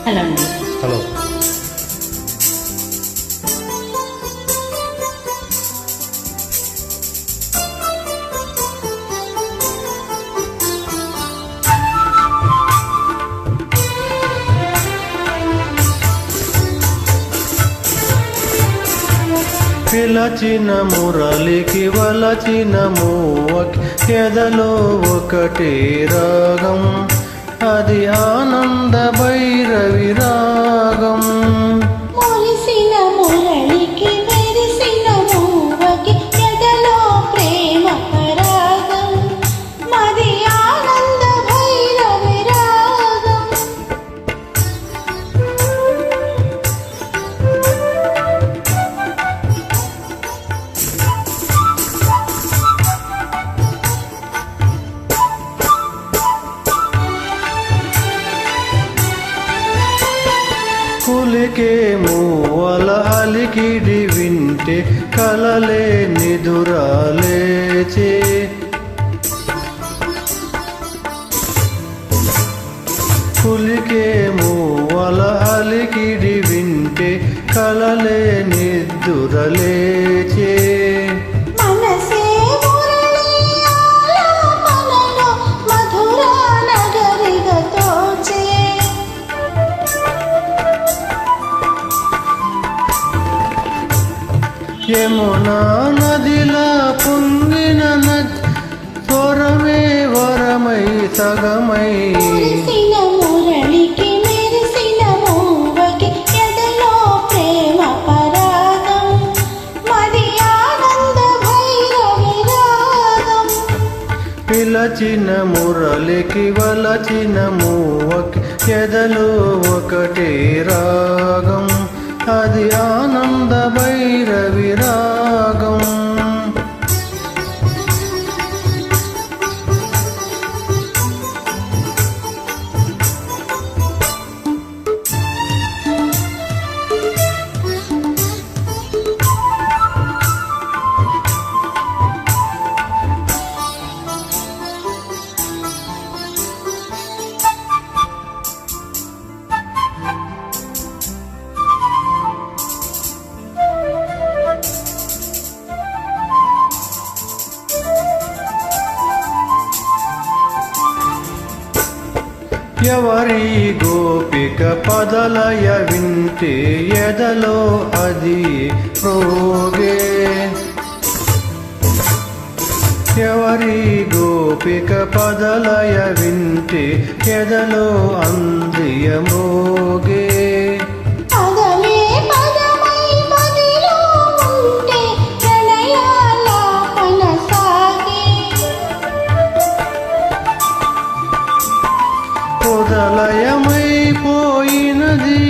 Hello అండి. Hello. పిలచిన మురళికి వలచిన మూవకి ఎదలో ఒకటి రాగం, అది ఆనంద భైరవి రాగం. మురిసిన మురళికి మెరిసిన మూవకి ఎదలో ప్రేమ పరాగం, మది ఆనంద భైరవి రాగం. కులికే మూవల అలికిడి వింటే కలలే నిదురాలేచే, కులికే మూవల అలికిడి వింటే కలలే నిదురలేచే. మనసే మురళి ఆలాపనలో మధుర నగరిగా తోచే, యమునా నదిలా పొంగిన స్వరమే వరమై సగమై. మురిసిన మురళికి మెరిసిన మూవకి ఎదలో ప్రేమ పరాగం, మది ఆనంద భైరవి రాగం. పిలచిన మురళికి వలచిన మూవకి ఎదలో ఒకటే రాగం, అది ఆనంద భైరవి రాగం. ఎవరి గోపిక పదలయ వింటే ఎదలో అది ప్రోగే, ఎవరి గోపిక పదలయ వింటే ఎదలో అందియమోగే. పదమే పదమై మదిలో ఉంటే ప్రణయాలాపన సాగే, లయమైపోయినది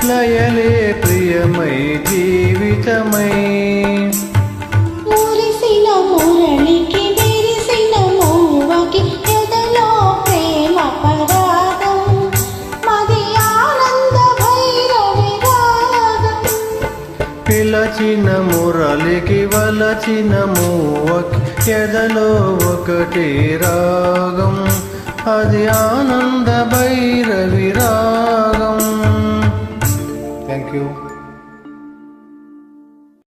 లయలే ప్రియమై జీవితమై. మురిసిన మురళికి మెరిసిన మూవకి ఎదలో ప్రేమ పరాగం, మది ఆనంద భైరవి రాగం. పిలచిన మురళికి వలచిన మూవకి ఎదలో ఒకటి రాగం, అది ఆనంద భైరవి రాగం.